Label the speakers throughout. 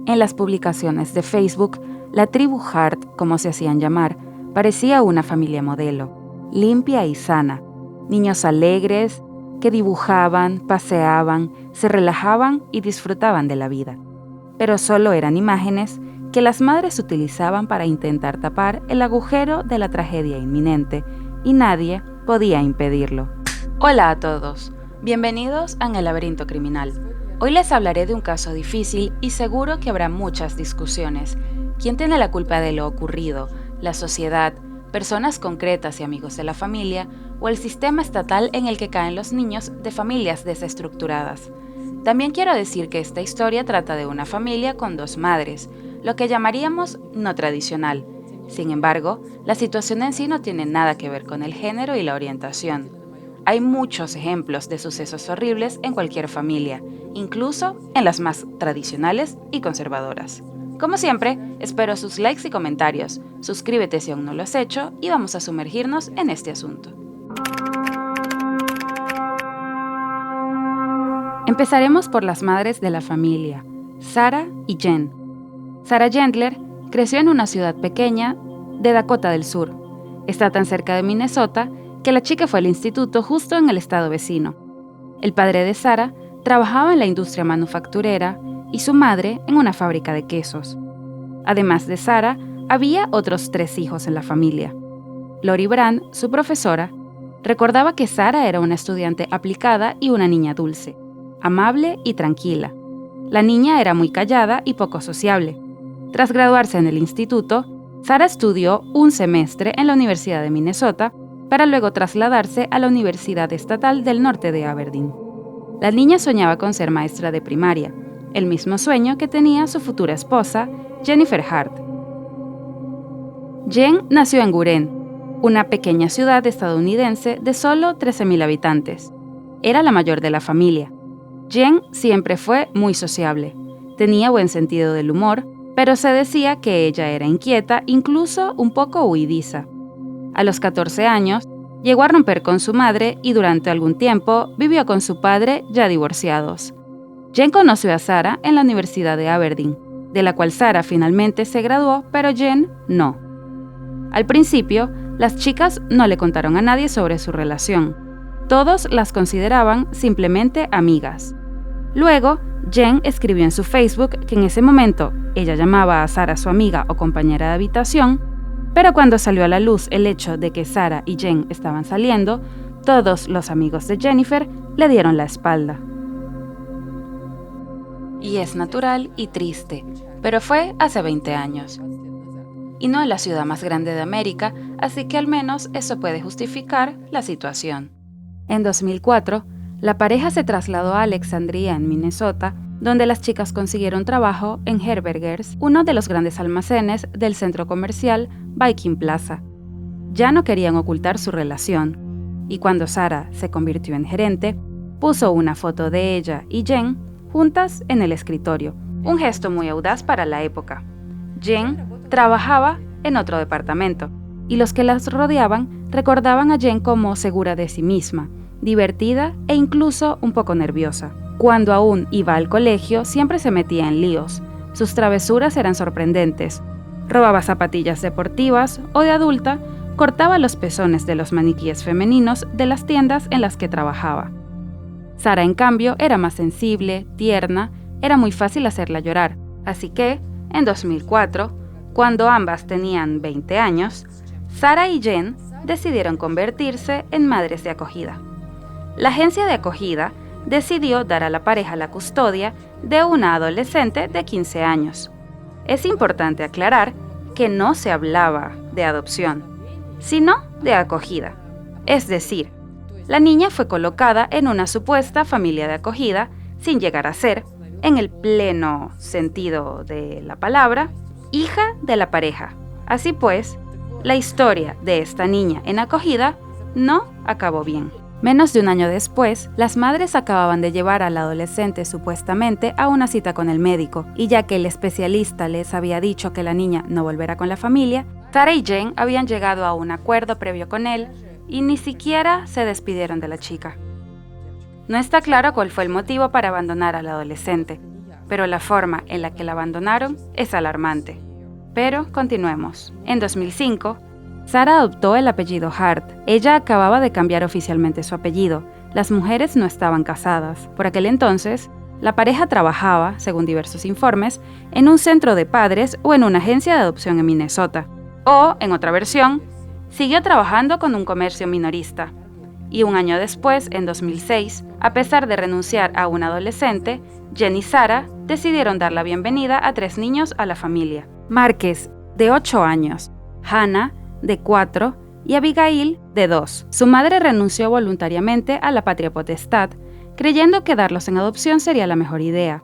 Speaker 1: En las publicaciones de Facebook, la tribu Hart, como se hacían llamar, parecía una familia modelo, limpia y sana. Niños alegres que dibujaban, paseaban, se relajaban y disfrutaban de la vida. Pero solo eran imágenes que las madres utilizaban para intentar tapar el agujero de la tragedia inminente, y nadie podía impedirlo. Hola a todos, bienvenidos a En el Laberinto Criminal. Hoy les hablaré de un caso difícil y seguro que habrá muchas discusiones. ¿Quién tiene la culpa de lo ocurrido? ¿La sociedad, personas concretas y amigos de la familia, o el sistema estatal en el que caen los niños de familias desestructuradas? También quiero decir que esta historia trata de una familia con dos madres, lo que llamaríamos no tradicional. Sin embargo, la situación en sí no tiene nada que ver con el género y la orientación. Hay muchos ejemplos de sucesos horribles en cualquier familia, incluso en las más tradicionales y conservadoras. Como siempre, espero sus likes y comentarios. Suscríbete si aún no lo has hecho y vamos a sumergirnos en este asunto. Empezaremos por las madres de la familia, Sarah y Jen. Sarah Gentler creció en una ciudad pequeña de Dakota del Sur. Está tan cerca de Minnesota que la chica fue al instituto justo en el estado vecino. El padre de Sarah trabajaba en la industria manufacturera y su madre en una fábrica de quesos. Además de Sarah, había otros 3 hijos en la familia. Lori Brand, su profesora, recordaba que Sarah era una estudiante aplicada y una niña dulce, amable y tranquila. La niña era muy callada y poco sociable. Tras graduarse en el instituto, Sarah estudió un semestre en la Universidad de Minnesota para luego trasladarse a la Universidad Estatal del Norte de Aberdeen. La niña soñaba con ser maestra de primaria, el mismo sueño que tenía su futura esposa, Jennifer Hart. Jen nació en Guren, una pequeña ciudad estadounidense de solo 13,000 habitantes. Era la mayor de la familia. Jen siempre fue muy sociable. Tenía buen sentido del humor, pero se decía que ella era inquieta, incluso un poco huidiza. A los 14 años, llegó a romper con su madre y durante algún tiempo vivió con su padre ya divorciados. Jen conoció a Sarah en la Universidad de Aberdeen, de la cual Sarah finalmente se graduó, pero Jen no. Al principio, las chicas no le contaron a nadie sobre su relación. Todos las consideraban simplemente amigas. Luego, Jen escribió en su Facebook que en ese momento ella llamaba a Sarah su amiga o compañera de habitación, pero cuando salió a la luz el hecho de que Sarah y Jen estaban saliendo, todos los amigos de Jennifer le dieron la espalda. Y es natural y triste, pero fue hace 20 años. Y no en la ciudad más grande de América, así que al menos eso puede justificar la situación. En 2004, la pareja se trasladó a Alexandria, en Minnesota, donde las chicas consiguieron trabajo en Herberger's, uno de los grandes almacenes del centro comercial Viking Plaza. Ya no querían ocultar su relación, y cuando Sarah se convirtió en gerente, puso una foto de ella y Jen juntas en el escritorio, un gesto muy audaz para la época. Jen trabajaba en otro departamento, y los que las rodeaban recordaban a Jen como segura de sí misma, divertida e incluso un poco nerviosa. Cuando aún iba al colegio, siempre se metía en líos. Sus travesuras eran sorprendentes. Robaba zapatillas deportivas o de adulta, cortaba los pezones de los maniquíes femeninos de las tiendas en las que trabajaba. Sarah, en cambio, era más sensible, tierna, era muy fácil hacerla llorar. Así que, en 2004, cuando ambas tenían 20 años, Sarah y Jen decidieron convertirse en madres de acogida. La agencia de acogida decidió dar a la pareja la custodia de una adolescente de 15 años. Es importante aclarar que no se hablaba de adopción, sino de acogida. Es decir, la niña fue colocada en una supuesta familia de acogida sin llegar a ser, en el pleno sentido de la palabra, hija de la pareja. Así pues, la historia de esta niña en acogida no acabó bien. Menos de un año después, las madres acababan de llevar al adolescente supuestamente a una cita con el médico, y ya que el especialista les había dicho que la niña no volverá con la familia, Sarah y Jen habían llegado a un acuerdo previo con él y ni siquiera se despidieron de la chica. No está claro cuál fue el motivo para abandonar al adolescente. pero la forma en la que la abandonaron es alarmante. Pero continuemos. En 2005, Sarah adoptó el apellido Hart. Ella acababa de cambiar oficialmente su apellido. Las mujeres no estaban casadas. Por aquel entonces, la pareja trabajaba, según diversos informes, en un centro de padres o en una agencia de adopción en Minnesota. O, en otra versión, siguió trabajando con un comercio minorista. Y un año después, en 2006, a pesar de renunciar a un adolescente, Jen y Sarah decidieron dar la bienvenida a 3 niños a la familia. Márquez, de 8 años, Hannah, de 4, y Abigail, de 2. Su madre renunció voluntariamente a la patria potestad, creyendo que darlos en adopción sería la mejor idea.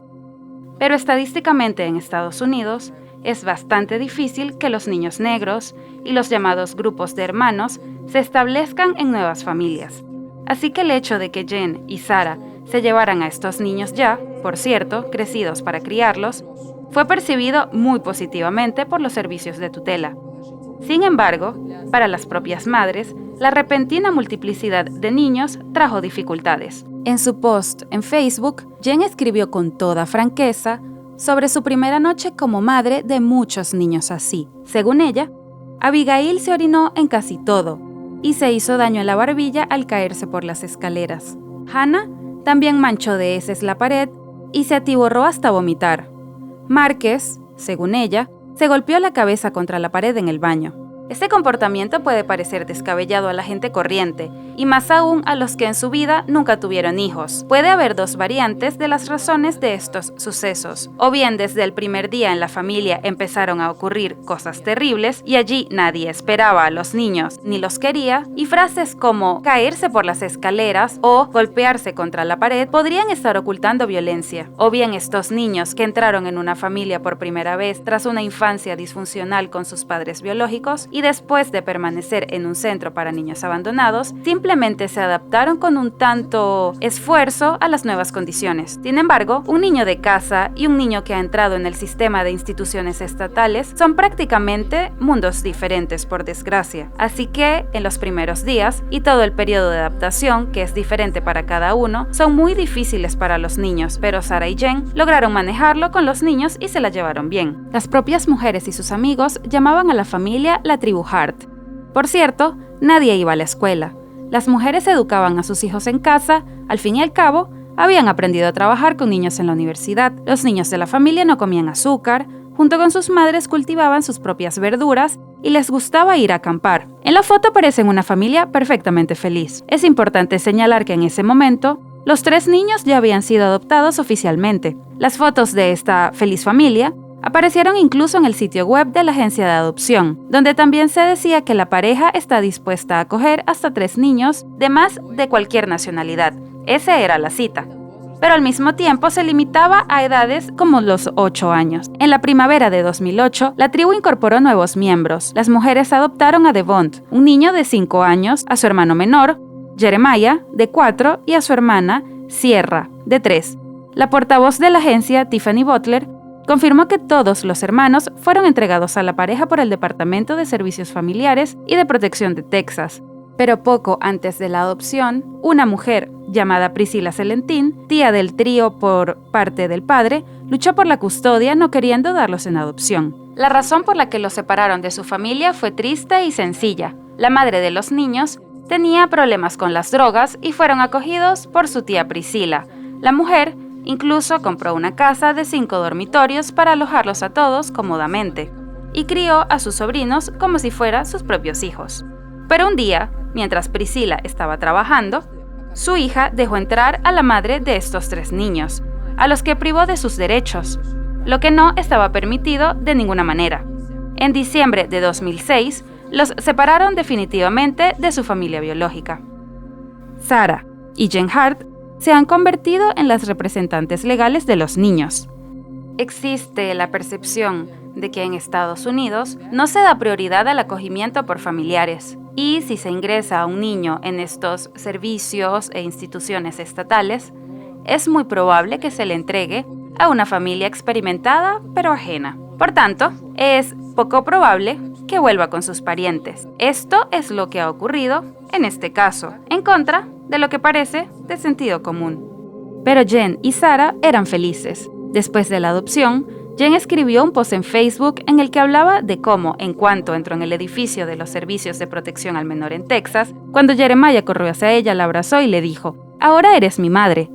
Speaker 1: Pero estadísticamente en Estados Unidos, es bastante difícil que los niños negros y los llamados grupos de hermanos se establezcan en nuevas familias. Así que el hecho de que Jen y Sarah se llevaran a estos niños ya, por cierto, crecidos para criarlos, fue percibido muy positivamente por los servicios de tutela. Sin embargo, para las propias madres, la repentina multiplicidad de niños trajo dificultades. En su post en Facebook, Jen escribió con toda franqueza sobre su primera noche como madre de muchos niños así. Según ella, Abigail se orinó en casi todo y se hizo daño en la barbilla al caerse por las escaleras. Hannah también manchó de heces la pared y se atiborró hasta vomitar. Márquez, según ella, se golpeó la cabeza contra la pared en el baño. Este comportamiento puede parecer descabellado a la gente corriente, y más aún a los que en su vida nunca tuvieron hijos. Puede haber 2 variantes de las razones de estos sucesos. O bien desde el primer día en la familia empezaron a ocurrir cosas terribles y allí nadie esperaba a los niños ni los quería, y frases como caerse por las escaleras o golpearse contra la pared podrían estar ocultando violencia. O bien estos niños que entraron en una familia por primera vez tras una infancia disfuncional con sus padres biológicos y después de permanecer en un centro para niños abandonados, simplemente se adaptaron con un tanto esfuerzo a las nuevas condiciones. Sin embargo, un niño de casa y un niño que ha entrado en el sistema de instituciones estatales son prácticamente mundos diferentes, por desgracia. Así que, en los primeros días y todo el periodo de adaptación, que es diferente para cada uno, son muy difíciles para los niños, pero Sarah y Jen lograron manejarlo con los niños y se la llevaron bien. Las propias mujeres y sus amigos llamaban a la familia la tribu Hart. Por cierto, nadie iba a la escuela. Las mujeres educaban a sus hijos en casa, al fin y al cabo, habían aprendido a trabajar con niños en la universidad. Los niños de la familia no comían azúcar, junto con sus madres cultivaban sus propias verduras y les gustaba ir a acampar. En la foto parecen una familia perfectamente feliz. Es importante señalar que en ese momento, los 3 niños ya habían sido adoptados oficialmente. Las fotos de esta feliz familia aparecieron incluso en el sitio web de la agencia de adopción, donde también se decía que la pareja está dispuesta a acoger hasta 3 niños de más de cualquier nacionalidad. Esa era la cita. Pero al mismo tiempo se limitaba a edades como los 8 años. En la primavera de 2008, la tribu incorporó nuevos miembros. Las mujeres adoptaron a Devont, un niño de 5 años, a su hermano menor, Jeremiah, de 4, y a su hermana, Sierra, de 3. La portavoz de la agencia, Tiffany Butler, confirmó que todos los hermanos fueron entregados a la pareja por el Departamento de Servicios Familiares y de Protección de Texas. Pero poco antes de la adopción, una mujer llamada Priscilla Celentín, tía del trío por parte del padre, luchó por la custodia no queriendo darlos en adopción. La razón por la que los separaron de su familia fue triste y sencilla. La madre de los niños tenía problemas con las drogas y fueron acogidos por su tía Priscilla. La mujer incluso compró una casa de 5 dormitorios para alojarlos a todos cómodamente y crió a sus sobrinos como si fueran sus propios hijos. Pero un día, mientras Priscilla estaba trabajando, su hija dejó entrar a la madre de estos 3 niños, a los que privó de sus derechos, lo que no estaba permitido de ninguna manera. En diciembre de 2006, los separaron definitivamente de su familia biológica. Sarah y Jen Hart se han convertido en las representantes legales de los niños. Existe la percepción de que en Estados Unidos no se da prioridad al acogimiento por familiares, y si se ingresa a un niño en estos servicios e instituciones estatales, es muy probable que se le entregue a una familia experimentada pero ajena. Por tanto, es poco probable que vuelva con sus parientes. Esto es lo que ha ocurrido en este caso, en contra de lo que parece de sentido común. Pero Jen y Sarah eran felices. Después de la adopción, Jen escribió un post en Facebook en el que hablaba de cómo, en cuanto entró en el edificio de los servicios de protección al menor en Texas, cuando Jeremiah corrió hacia ella, la abrazó y le dijo: «Ahora eres mi madre».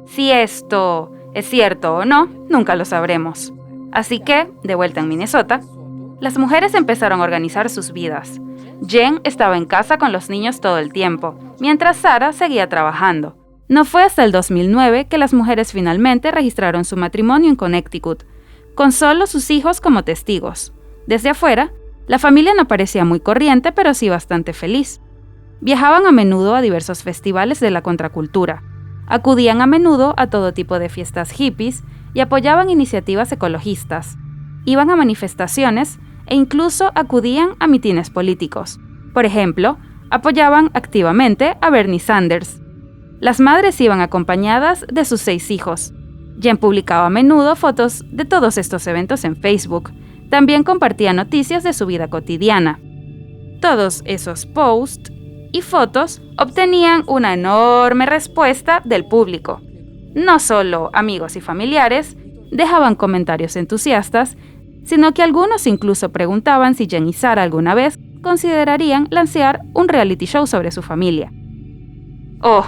Speaker 1: Si esto es cierto o no, nunca lo sabremos. Así que, de vuelta en Minnesota, las mujeres empezaron a organizar sus vidas. Jen estaba en casa con los niños todo el tiempo, mientras Sarah seguía trabajando. No fue hasta el 2009 que las mujeres finalmente registraron su matrimonio en Connecticut, con solo sus hijos como testigos. Desde afuera, la familia no parecía muy corriente, pero sí bastante feliz. Viajaban a menudo a diversos festivales de la contracultura, acudían a menudo a todo tipo de fiestas hippies y apoyaban iniciativas ecologistas. Iban a manifestaciones e incluso acudían a mitines políticos. Por ejemplo, apoyaban activamente a Bernie Sanders. Las madres iban acompañadas de sus 6 hijos. Jen publicaba a menudo fotos de todos estos eventos en Facebook. También compartía noticias de su vida cotidiana. Todos esos posts y fotos obtenían una enorme respuesta del público. No solo amigos y familiares dejaban comentarios entusiastas, sino que algunos incluso preguntaban si Jen y Sarah alguna vez considerarían lanzar un reality show sobre su familia. ¡Oh!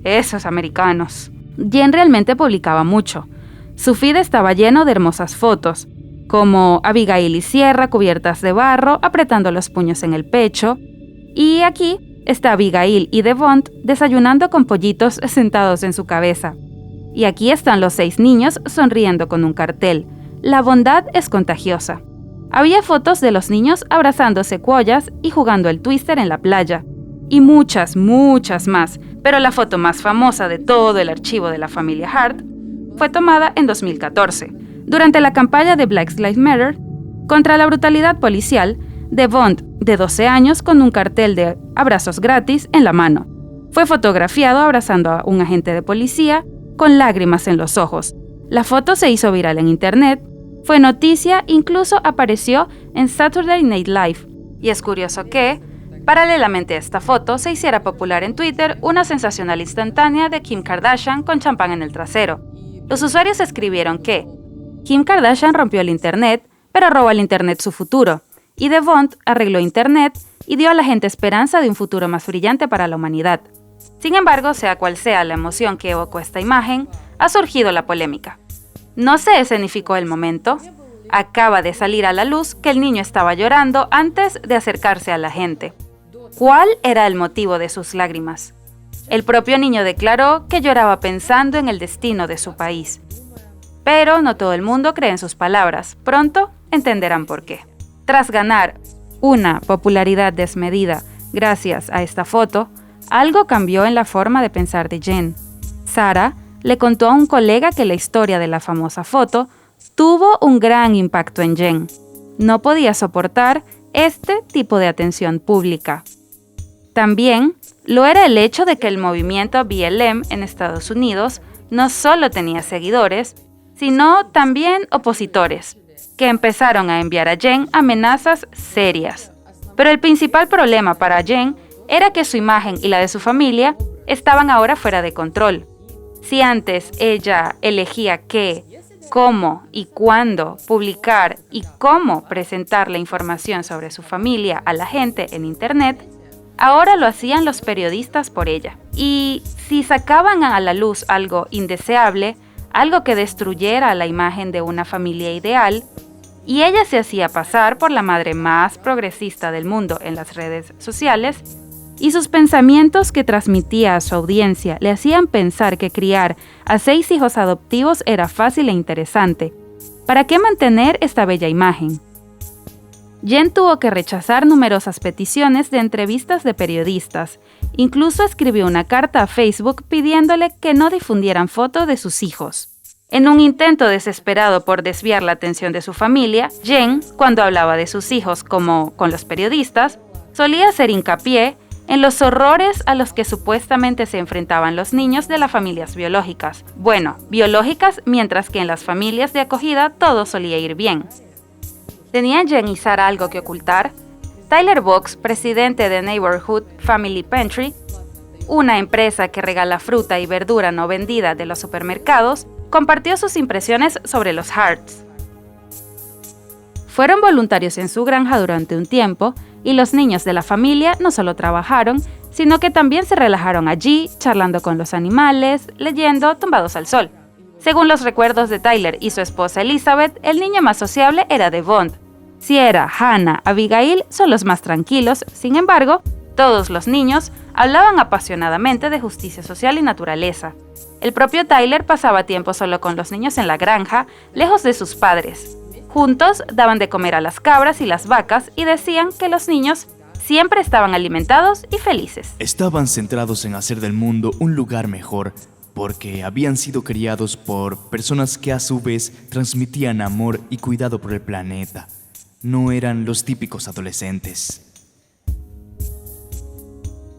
Speaker 1: Esos americanos. Jen realmente publicaba mucho. Su feed estaba lleno de hermosas fotos, como Abigail y Sierra cubiertas de barro, apretando los puños en el pecho. Y aquí está Abigail y Devont desayunando con pollitos sentados en su cabeza. Y aquí están los 6 niños sonriendo con un cartel: «La bondad es contagiosa». Había fotos de los niños abrazando secuoyas y jugando el twister en la playa. Y muchas, muchas más, pero la foto más famosa de todo el archivo de la familia Hart fue tomada en 2014, durante la campaña de Black Lives Matter contra la brutalidad policial. Devont, de 12 años, con un cartel de abrazos gratis en la mano. Fue fotografiado abrazando a un agente de policía con lágrimas en los ojos. La foto se hizo viral en internet, fue noticia, incluso apareció en Saturday Night Live. Y es curioso que, paralelamente a esta foto, se hiciera popular en Twitter una sensacional instantánea de Kim Kardashian con champán en el trasero. Los usuarios escribieron que Kim Kardashian rompió el internet, pero robó al internet su futuro, y Devont arregló internet y dio a la gente esperanza de un futuro más brillante para la humanidad. Sin embargo, sea cual sea la emoción que evocó esta imagen, ha surgido la polémica. No se escenificó el momento. Acaba de salir a la luz que el niño estaba llorando antes de acercarse a la gente. ¿Cuál era el motivo de sus lágrimas? El propio niño declaró que lloraba pensando en el destino de su país. Pero no todo el mundo cree en sus palabras. Pronto entenderán por qué. Tras ganar una popularidad desmedida gracias a esta foto, algo cambió en la forma de pensar de Jen. Sarah le contó a un colega que la historia de la famosa foto tuvo un gran impacto en Jen. No podía soportar este tipo de atención pública. También lo era el hecho de que el movimiento BLM en Estados Unidos no solo tenía seguidores, sino también opositores, que empezaron a enviar a Jen amenazas serias. Pero el principal problema para Jen era que su imagen y la de su familia estaban ahora fuera de control. Si antes ella elegía qué, cómo y cuándo publicar y cómo presentar la información sobre su familia a la gente en Internet, ahora lo hacían los periodistas por ella. Y si sacaban a la luz algo indeseable, algo que destruyera la imagen de una familia ideal, y ella se hacía pasar por la madre más progresista del mundo en las redes sociales, y sus pensamientos que transmitía a su audiencia le hacían pensar que criar a 6 hijos adoptivos era fácil e interesante. ¿Para qué mantener esta bella imagen? Jen tuvo que rechazar numerosas peticiones de entrevistas de periodistas. Incluso escribió una carta a Facebook pidiéndole que no difundieran fotos de sus hijos. En un intento desesperado por desviar la atención de su familia, Jen, cuando hablaba de sus hijos como con los periodistas, solía hacer hincapié en los horrores a los que supuestamente se enfrentaban los niños de las familias biológicas. Bueno, biológicas, mientras que en las familias de acogida todo solía ir bien. ¿Tenían Jen y Sarah algo que ocultar? Tyler Box, presidente de Neighborhood Family Pantry, una empresa que regala fruta y verdura no vendida de los supermercados, compartió sus impresiones sobre los Harts. Fueron voluntarios en su granja durante un tiempo y los niños de la familia no solo trabajaron, sino que también se relajaron allí, charlando con los animales, leyendo, tumbados al sol. Según los recuerdos de Tyler y su esposa Elizabeth, el niño más sociable era Devon. Sierra, Hannah, Abigail son los más tranquilos, sin embargo, todos los niños hablaban apasionadamente de justicia social y naturaleza. El propio Tyler pasaba tiempo solo con los niños en la granja, lejos de sus padres. Juntos daban de comer a las cabras y las vacas y decían que los niños siempre estaban alimentados y felices.
Speaker 2: Estaban centrados en hacer del mundo un lugar mejor, porque habían sido criados por personas que a su vez transmitían amor y cuidado por el planeta. No eran los típicos adolescentes.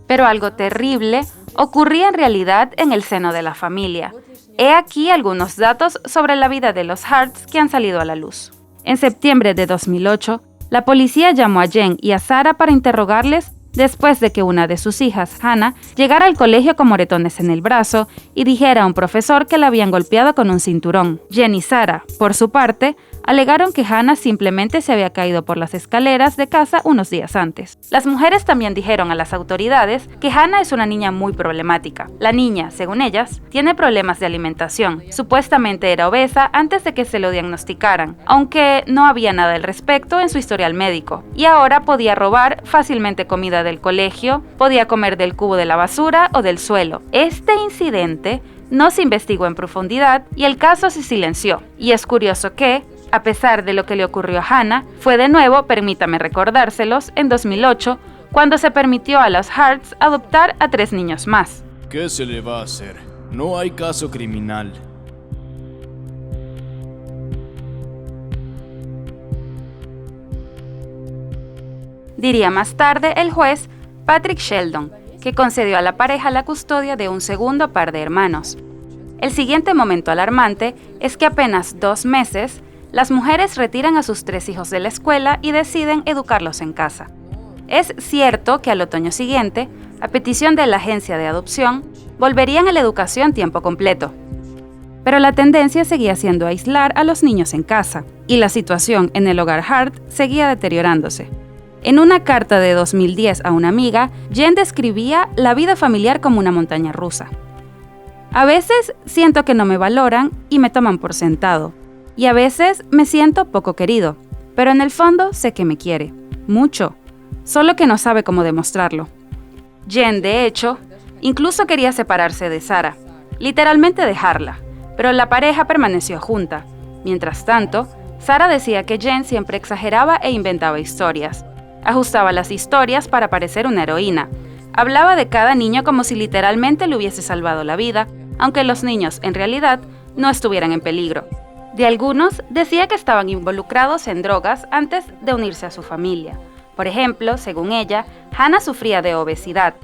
Speaker 1: Pero algo terrible ocurría en realidad en el seno de la familia. He aquí algunos datos sobre la vida de los Harts que han salido a la luz. En septiembre de 2008, la policía llamó a Jen y a Sarah para interrogarles después de que una de sus hijas, Hannah, llegara al colegio con moretones en el brazo y dijera a un profesor que la habían golpeado con un cinturón. Jen y Sarah, por su parte, alegaron que Hannah simplemente se había caído por las escaleras de casa unos días antes. Las mujeres también dijeron a las autoridades que Hannah es una niña muy problemática. La niña, según ellas, tiene problemas de alimentación. Supuestamente era obesa antes de que se lo diagnosticaran, aunque no había nada al respecto en su historial médico. Y ahora podía robar fácilmente comida del colegio, podía comer del cubo de la basura o del suelo. Este incidente no se investigó en profundidad y el caso se silenció. Y es curioso que, a pesar de lo que le ocurrió a Hannah, fue de nuevo, permítame recordárselos, en 2008, cuando se permitió a los Harts adoptar a 3 niños más.
Speaker 2: ¿Qué se le va a hacer? No hay caso criminal.
Speaker 1: Diría más tarde el juez Patrick Sheldon, que concedió a la pareja la custodia de un segundo par de hermanos. El siguiente momento alarmante es que apenas 2 meses, las mujeres retiran a sus 3 hijos de la escuela y deciden educarlos en casa. Es cierto que al otoño siguiente, a petición de la agencia de adopción, volverían a la educación tiempo completo. Pero la tendencia seguía siendo aislar a los niños en casa, y la situación en el hogar Hart seguía deteriorándose. En una carta de 2010 a una amiga, Jen describía la vida familiar como una montaña rusa. A veces siento que no me valoran y me toman por sentado. Y a veces me siento poco querido, pero en el fondo sé que me quiere, mucho, solo que no sabe cómo demostrarlo. Jen, de hecho, incluso quería separarse de Sarah, literalmente dejarla, pero la pareja permaneció junta. Mientras tanto, Sarah decía que Jen siempre exageraba e inventaba historias. Ajustaba las historias para parecer una heroína. Hablaba de cada niño como si literalmente le hubiese salvado la vida, aunque los niños, en realidad, no estuvieran en peligro. De algunos, decía que estaban involucrados en drogas antes de unirse a su familia. Por ejemplo, según ella, Hannah sufría de obesidad.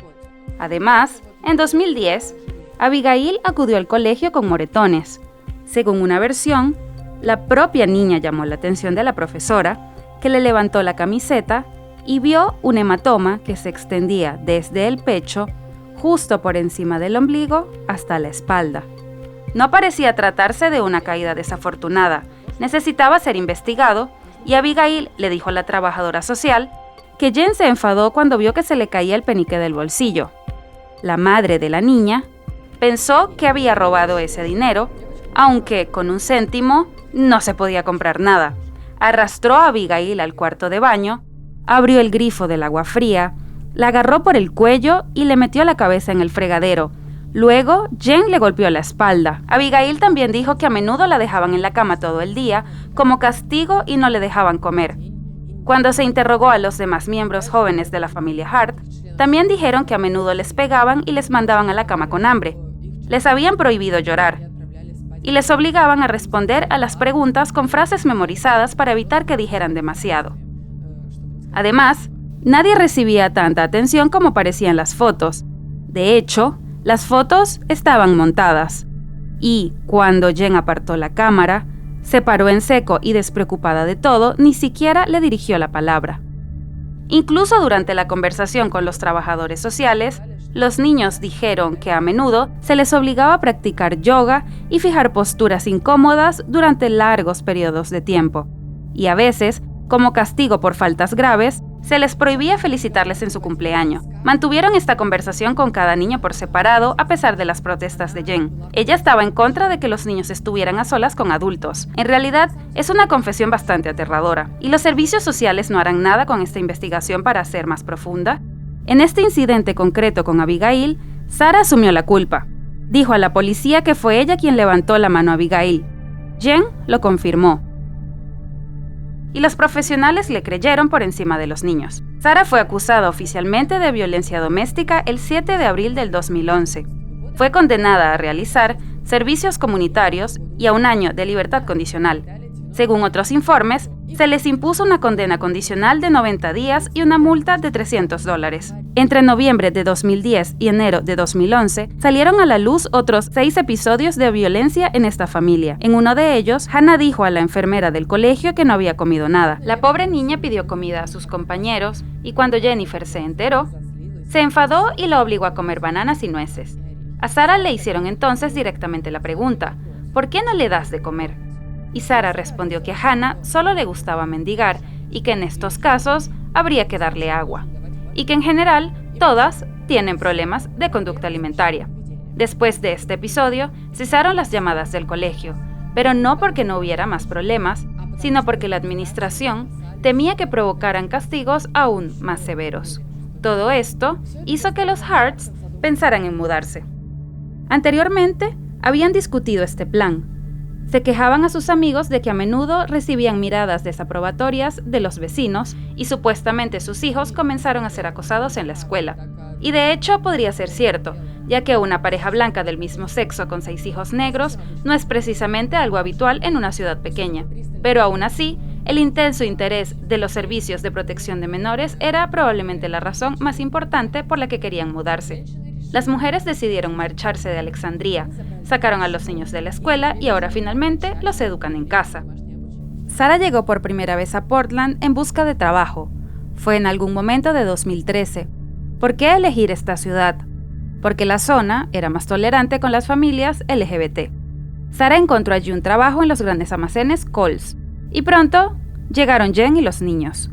Speaker 1: Además, en 2010, Abigail acudió al colegio con moretones. Según una versión, la propia niña llamó la atención de la profesora, que le levantó la camiseta y vio un hematoma que se extendía desde el pecho, justo por encima del ombligo, hasta la espalda. No parecía tratarse de una caída desafortunada, necesitaba ser investigado, y Abigail le dijo a la trabajadora social que Jen se enfadó cuando vio que se le caía el penique del bolsillo. La madre de la niña pensó que había robado ese dinero, aunque con un céntimo no se podía comprar nada. Arrastró a Abigail al cuarto de baño, abrió el grifo del agua fría, la agarró por el cuello y le metió la cabeza en el fregadero. Luego, Jen le golpeó la espalda. Abigail también dijo que a menudo la dejaban en la cama todo el día, como castigo, y no le dejaban comer. Cuando se interrogó a los demás miembros jóvenes de la familia Hart, también dijeron que a menudo les pegaban y les mandaban a la cama con hambre. Les habían prohibido llorar y les obligaban a responder a las preguntas con frases memorizadas para evitar que dijeran demasiado. Además, nadie recibía tanta atención como parecían las fotos. De hecho, las fotos estaban montadas. Y, cuando Jen apartó la cámara, se paró en seco y despreocupada de todo, ni siquiera le dirigió la palabra. Incluso durante la conversación con los trabajadores sociales, los niños dijeron que a menudo se les obligaba a practicar yoga y fijar posturas incómodas durante largos periodos de tiempo. Y a veces, como castigo por faltas graves, se les prohibía felicitarles en su cumpleaños. Mantuvieron esta conversación con cada niño por separado a pesar de las protestas de Jen. Ella estaba en contra de que los niños estuvieran a solas con adultos. En realidad, es una confesión bastante aterradora. ¿Y los servicios sociales no harán nada con esta investigación para hacer más profunda? En este incidente concreto con Abigail, Sarah asumió la culpa. Dijo a la policía que fue ella quien levantó la mano a Abigail. Jen lo confirmó. Y los profesionales le creyeron por encima de los niños. Sarah fue acusada oficialmente de violencia doméstica el 7 de abril del 2011. Fue condenada a realizar servicios comunitarios y a 1 año de libertad condicional. Según otros informes, se les impuso una condena condicional de 90 días y una multa de $300. Entre noviembre de 2010 y enero de 2011, salieron a la luz otros 6 episodios de violencia en esta familia. En uno de ellos, Hannah dijo a la enfermera del colegio que no había comido nada. La pobre niña pidió comida a sus compañeros y cuando Jennifer se enteró, se enfadó y la obligó a comer bananas y nueces. A Sarah le hicieron entonces directamente la pregunta, ¿por qué no le das de comer? Y Sarah respondió que a Hannah solo le gustaba mendigar y que en estos casos habría que darle agua. Y que en general todas tienen problemas de conducta alimentaria. Después de este episodio, cesaron las llamadas del colegio, pero no porque no hubiera más problemas, sino porque la administración temía que provocaran castigos aún más severos. Todo esto hizo que los Harts pensaran en mudarse. Anteriormente, habían discutido este plan. Se quejaban a sus amigos de que a menudo recibían miradas desaprobatorias de los vecinos y supuestamente sus hijos comenzaron a ser acosados en la escuela. Y de hecho podría ser cierto, ya que una pareja blanca del mismo sexo con 6 hijos negros no es precisamente algo habitual en una ciudad pequeña. Pero aún así, el intenso interés de los servicios de protección de menores era probablemente la razón más importante por la que querían mudarse. Las mujeres decidieron marcharse de Alexandria, sacaron a los niños de la escuela y ahora finalmente los educan en casa. Sarah llegó por primera vez a Portland en busca de trabajo. Fue en algún momento de 2013. ¿Por qué elegir esta ciudad? Porque la zona era más tolerante con las familias LGBT. Sarah encontró allí un trabajo en los grandes almacenes Kohl's. Y pronto llegaron Jen y los niños.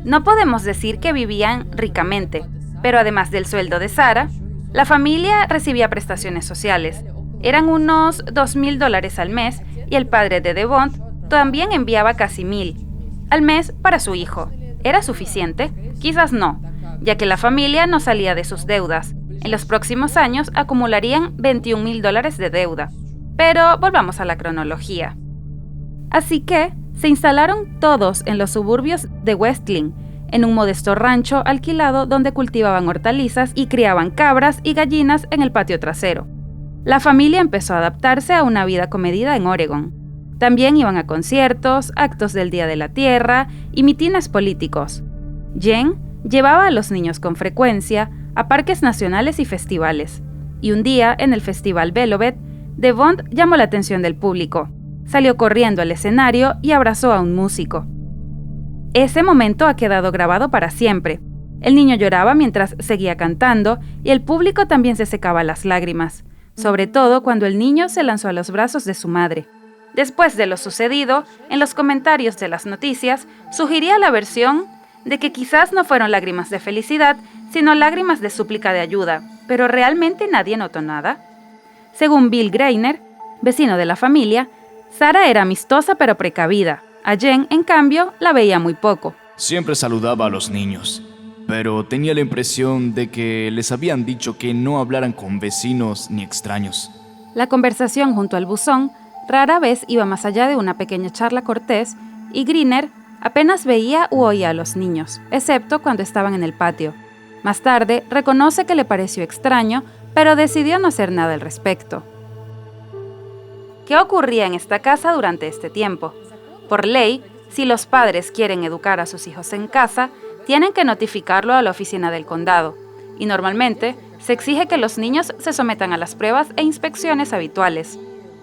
Speaker 1: No podemos decir que vivían ricamente, pero además del sueldo de Sarah, la familia recibía prestaciones sociales. Eran unos $2,000 al mes y el padre de Devon también enviaba casi $1,000 al mes para su hijo. ¿Era suficiente? Quizás no, ya que la familia no salía de sus deudas. En los próximos años acumularían $21,000 de deuda. Pero volvamos a la cronología. Así que se instalaron todos en los suburbios de West Lynn, en un modesto rancho alquilado donde cultivaban hortalizas y criaban cabras y gallinas en el patio trasero. La familia empezó a adaptarse a una vida comedida en Oregon. También iban a conciertos, actos del Día de la Tierra y mitines políticos. Jen llevaba a los niños con frecuencia a parques nacionales y festivales. Y un día, en el Festival Velvet, Devon llamó la atención del público. Salió corriendo al escenario y abrazó a un músico. Ese momento ha quedado grabado para siempre. El niño lloraba mientras seguía cantando y el público también se secaba las lágrimas, sobre todo cuando el niño se lanzó a los brazos de su madre. Después de lo sucedido, en los comentarios de las noticias, sugería la versión de que quizás no fueron lágrimas de felicidad, sino lágrimas de súplica de ayuda, pero realmente nadie notó nada. Según Bill Greiner, vecino de la familia, Sarah era amistosa pero precavida. A Jen, en cambio, la veía muy poco.
Speaker 2: Siempre saludaba a los niños, pero tenía la impresión de que les habían dicho que no hablaran con vecinos ni extraños.
Speaker 1: La conversación junto al buzón rara vez iba más allá de una pequeña charla cortés y Greiner apenas veía u oía a los niños, excepto cuando estaban en el patio. Más tarde, reconoce que le pareció extraño, pero decidió no hacer nada al respecto. ¿Qué ocurría en esta casa durante este tiempo? Por ley, si los padres quieren educar a sus hijos en casa, tienen que notificarlo a la oficina del condado, y normalmente se exige que los niños se sometan a las pruebas e inspecciones habituales,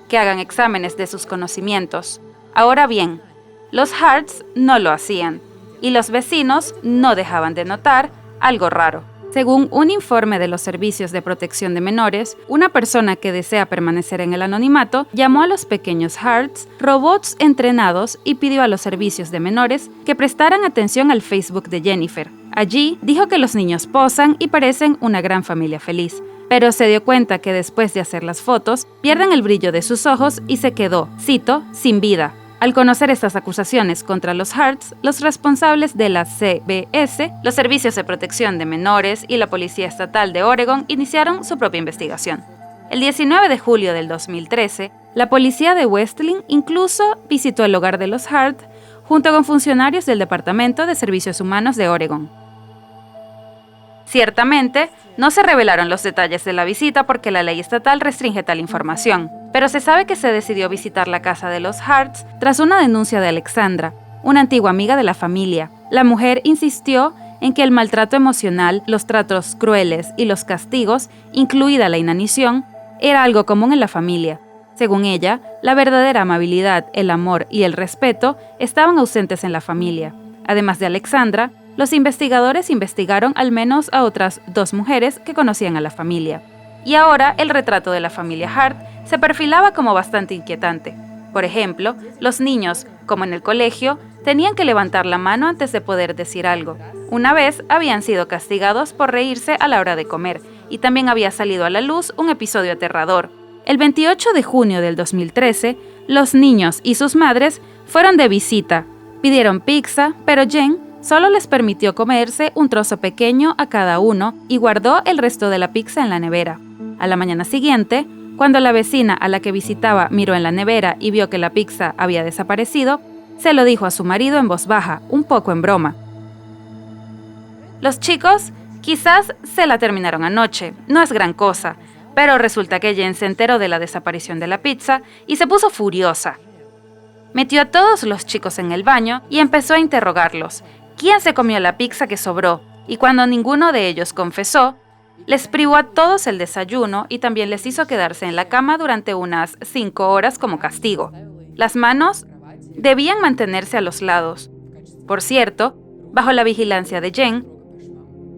Speaker 1: que hagan exámenes de sus conocimientos. Ahora bien, los Harts no lo hacían, y los vecinos no dejaban de notar algo raro. Según un informe de los servicios de protección de menores, una persona que desea permanecer en el anonimato llamó a los pequeños Harts robots entrenados y pidió a los servicios de menores que prestaran atención al Facebook de Jennifer. Allí dijo que los niños posan y parecen una gran familia feliz, pero se dio cuenta que después de hacer las fotos, pierden el brillo de sus ojos y se quedó, cito, sin vida. Al conocer estas acusaciones contra los Harts, los responsables de la CBS, los Servicios de Protección de Menores y la Policía Estatal de Oregon iniciaron su propia investigación. El 19 de julio del 2013, la policía de Westling incluso visitó el hogar de los Hart junto con funcionarios del Departamento de Servicios Humanos de Oregon. Ciertamente, no se revelaron los detalles de la visita porque la ley estatal restringe tal información, pero se sabe que se decidió visitar la casa de los Harts tras una denuncia de Alexandra, una antigua amiga de la familia. La mujer insistió en que el maltrato emocional, los tratos crueles y los castigos, incluida la inanición, era algo común en la familia. Según ella, la verdadera amabilidad, el amor y el respeto estaban ausentes en la familia. Además de Alexandra, los investigadores investigaron al menos a otras 2 mujeres que conocían a la familia. Y ahora el retrato de la familia Hart se perfilaba como bastante inquietante. Por ejemplo, los niños, como en el colegio, tenían que levantar la mano antes de poder decir algo. Una vez habían sido castigados por reírse a la hora de comer, y también había salido a la luz un episodio aterrador. El 28 de junio del 2013, los niños y sus madres fueron de visita. Pidieron pizza, pero Jen solo les permitió comerse un trozo pequeño a cada uno y guardó el resto de la pizza en la nevera. A la mañana siguiente, cuando la vecina a la que visitaba miró en la nevera y vio que la pizza había desaparecido, se lo dijo a su marido en voz baja, un poco en broma. Los chicos quizás se la terminaron anoche, no es gran cosa, pero resulta que Jen se enteró de la desaparición de la pizza y se puso furiosa. Metió a todos los chicos en el baño y empezó a interrogarlos. ¿Quién se comió la pizza que sobró? Y cuando ninguno de ellos confesó, les privó a todos el desayuno y también les hizo quedarse en la cama durante unas 5 horas como castigo. Las manos debían mantenerse a los lados. Por cierto, bajo la vigilancia de Jen,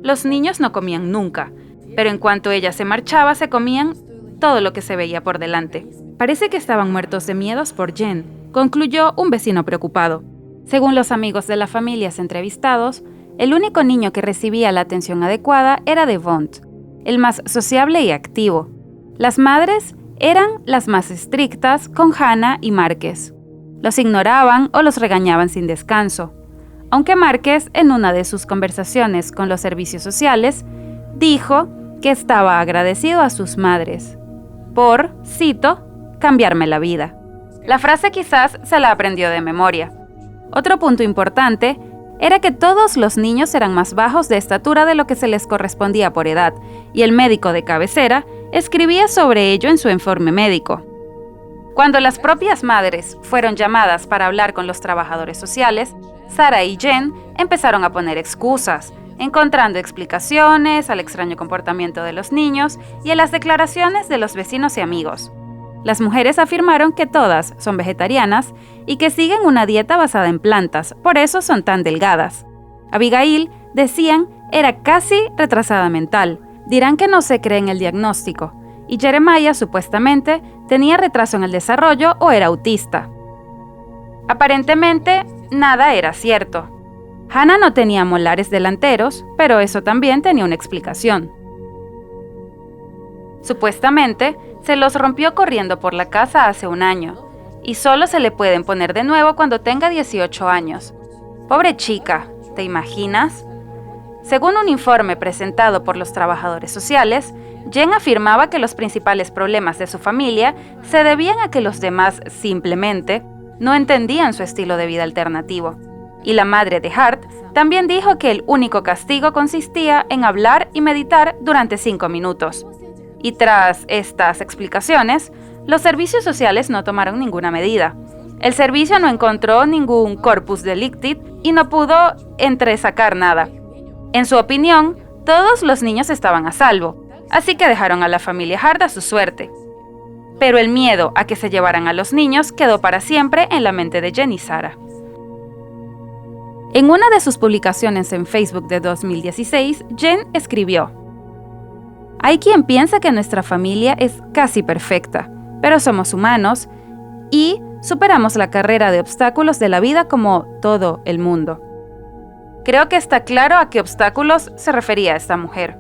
Speaker 1: los niños no comían nunca, pero en cuanto ella se marchaba, se comían todo lo que se veía por delante. Parece que estaban muertos de miedos por Jen, concluyó un vecino preocupado. Según los amigos de las familias entrevistados, el único niño que recibía la atención adecuada era Devont, el más sociable y activo. Las madres eran las más estrictas con Hannah y Márquez. Los ignoraban o los regañaban sin descanso. Aunque Márquez, en una de sus conversaciones con los servicios sociales, dijo que estaba agradecido a sus madres por, cito, cambiarme la vida. La frase quizás se la aprendió de memoria. Otro punto importante era que todos los niños eran más bajos de estatura de lo que se les correspondía por edad, y el médico de cabecera escribía sobre ello en su informe médico. Cuando las propias madres fueron llamadas para hablar con los trabajadores sociales, Sarah y Jen empezaron a poner excusas, encontrando explicaciones al extraño comportamiento de los niños y a las declaraciones de los vecinos y amigos. Las mujeres afirmaron que todas son vegetarianas y que siguen una dieta basada en plantas, por eso son tan delgadas. Abigail, decían, era casi retrasada mental. Dirán que no se cree en el diagnóstico. Y Jeremiah, supuestamente, tenía retraso en el desarrollo o era autista. Aparentemente, nada era cierto. Hannah no tenía molares delanteros, pero eso también tenía una explicación. Supuestamente, se los rompió corriendo por la casa hace 1 año, y solo se le pueden poner de nuevo cuando tenga 18 años. Pobre chica, ¿te imaginas? Según un informe presentado por los trabajadores sociales, Jen afirmaba que los principales problemas de su familia se debían a que los demás simplemente no entendían su estilo de vida alternativo. Y la madre de Hart también dijo que el único castigo consistía en hablar y meditar durante 5 minutos. Y tras estas explicaciones, los servicios sociales no tomaron ninguna medida. El servicio no encontró ningún corpus delicti y no pudo entresacar nada. En su opinión, todos los niños estaban a salvo, así que dejaron a la familia Hart a su suerte. Pero el miedo a que se llevaran a los niños quedó para siempre en la mente de Jen y Sarah. En una de sus publicaciones en Facebook de 2016, Jen escribió: "Hay quien piensa que nuestra familia es casi perfecta, pero somos humanos y superamos la carrera de obstáculos de la vida como todo el mundo". Creo que está claro a qué obstáculos se refería esta mujer.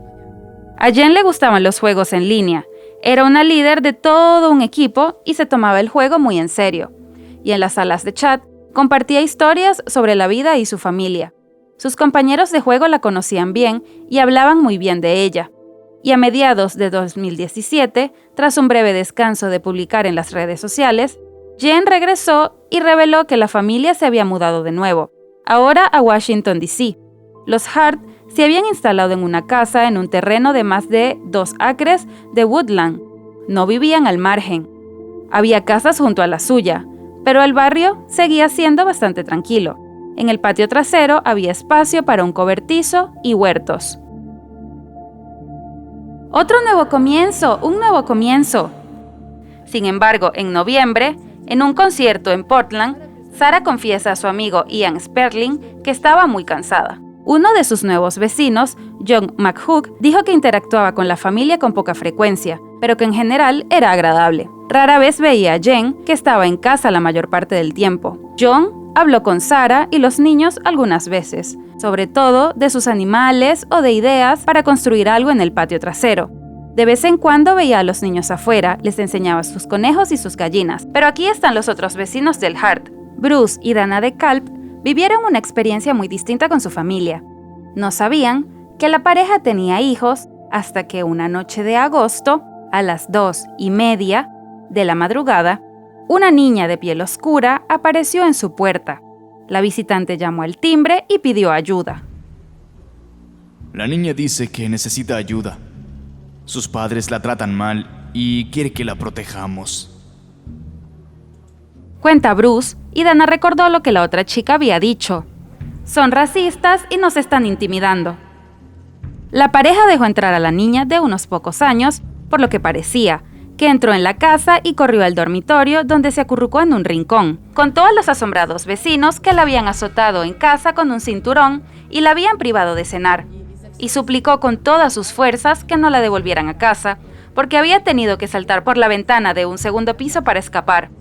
Speaker 1: A Jen le gustaban los juegos en línea, era una líder de todo un equipo y se tomaba el juego muy en serio. Y en las salas de chat compartía historias sobre la vida y su familia. Sus compañeros de juego la conocían bien y hablaban muy bien de ella. Y a mediados de 2017, tras un breve descanso de publicar en las redes sociales, Jen regresó y reveló que la familia se había mudado de nuevo, ahora a Washington, D.C. Los Hart se habían instalado en una casa en un terreno de más de 2 acres de woodland. No vivían al margen. Había casas junto a la suya, pero el barrio seguía siendo bastante tranquilo. En el patio trasero había espacio para un cobertizo y huertos. ¡Otro nuevo comienzo! ¡Un nuevo comienzo! Sin embargo, en noviembre, en un concierto en Portland, Sarah confiesa a su amigo Ian Sperling que estaba muy cansada. Uno de sus nuevos vecinos, John McHugh, dijo que interactuaba con la familia con poca frecuencia, pero que en general era agradable. Rara vez veía a Jen, que estaba en casa la mayor parte del tiempo. John habló con Sarah y los niños algunas veces, sobre todo de sus animales o de ideas para construir algo en el patio trasero. De vez en cuando veía a los niños afuera, les enseñaba sus conejos y sus gallinas. Pero aquí están los otros vecinos del Hart. Bruce y Dana DeKalb vivieron una experiencia muy distinta con su familia. No sabían que la pareja tenía hijos hasta que una noche de agosto, a las 2:30 de la madrugada, una niña de piel oscura apareció en su puerta. La visitante llamó al timbre y pidió ayuda.
Speaker 2: La niña dice que necesita ayuda. Sus padres la tratan mal y quiere que la protejamos.
Speaker 1: Cuenta Bruce, y Dana recordó lo que la otra chica había dicho. Son racistas y nos están intimidando. La pareja dejó entrar a la niña de unos pocos años, por lo que parecía, que entró en la casa y corrió al dormitorio donde se acurrucó en un rincón. Contó a los asombrados vecinos que la habían azotado en casa con un cinturón y la habían privado de cenar. Y suplicó con todas sus fuerzas que no la devolvieran a casa, porque había tenido que saltar por la ventana de un segundo piso para escapar.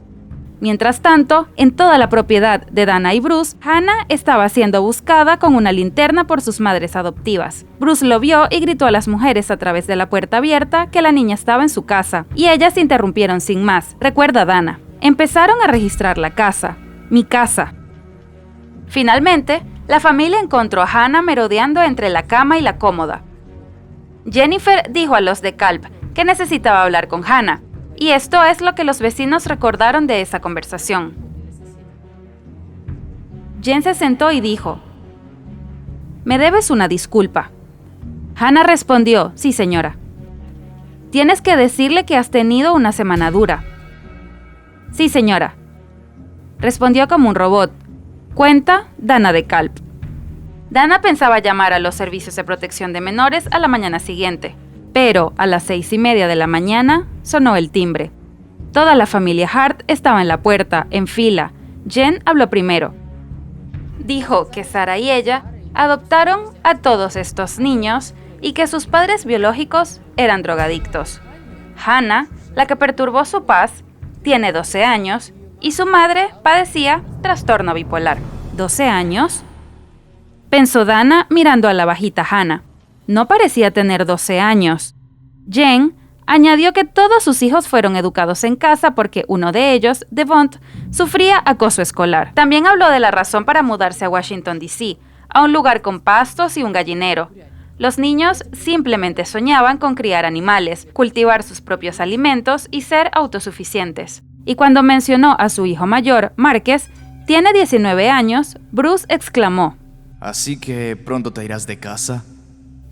Speaker 1: Mientras tanto, en toda la propiedad de Dana y Bruce, Hannah estaba siendo buscada con una linterna por sus madres adoptivas. Bruce lo vio y gritó a las mujeres a través de la puerta abierta que la niña estaba en su casa, y ellas interrumpieron sin más, recuerda Dana. Empezaron a registrar la casa. Mi casa. Finalmente, la familia encontró a Hannah merodeando entre la cama y la cómoda. Jennifer dijo a los DeKalb que necesitaba hablar con Hannah, y esto es lo que los vecinos recordaron de esa conversación. Jen se sentó y dijo: «Me debes una disculpa». Hannah respondió: «Sí, señora». «Tienes que decirle que has tenido una semana dura». «Sí, señora», respondió como un robot. Cuenta Dana DeKalb. Dana pensaba llamar a los servicios de protección de menores a la mañana siguiente, pero a las 6:30 de la mañana sonó el timbre. Toda la familia Hart estaba en la puerta, en fila. Jen habló primero. Dijo que Sarah y ella adoptaron a todos estos niños y que sus padres biológicos eran drogadictos. Hannah, la que perturbó su paz, tiene 12 años y su madre padecía trastorno bipolar. ¿12 años? Pensó Dana mirando a la bajita Hannah. No parecía tener 12 años. Jen añadió que todos sus hijos fueron educados en casa porque uno de ellos, Devont, sufría acoso escolar. También habló de la razón para mudarse a Washington, D.C., a un lugar con pastos y un gallinero. Los niños simplemente soñaban con criar animales, cultivar sus propios alimentos y ser autosuficientes. Y cuando mencionó a su hijo mayor, Marques, tiene 19 años, Bruce exclamó:
Speaker 2: ¿Así que pronto te irás de casa?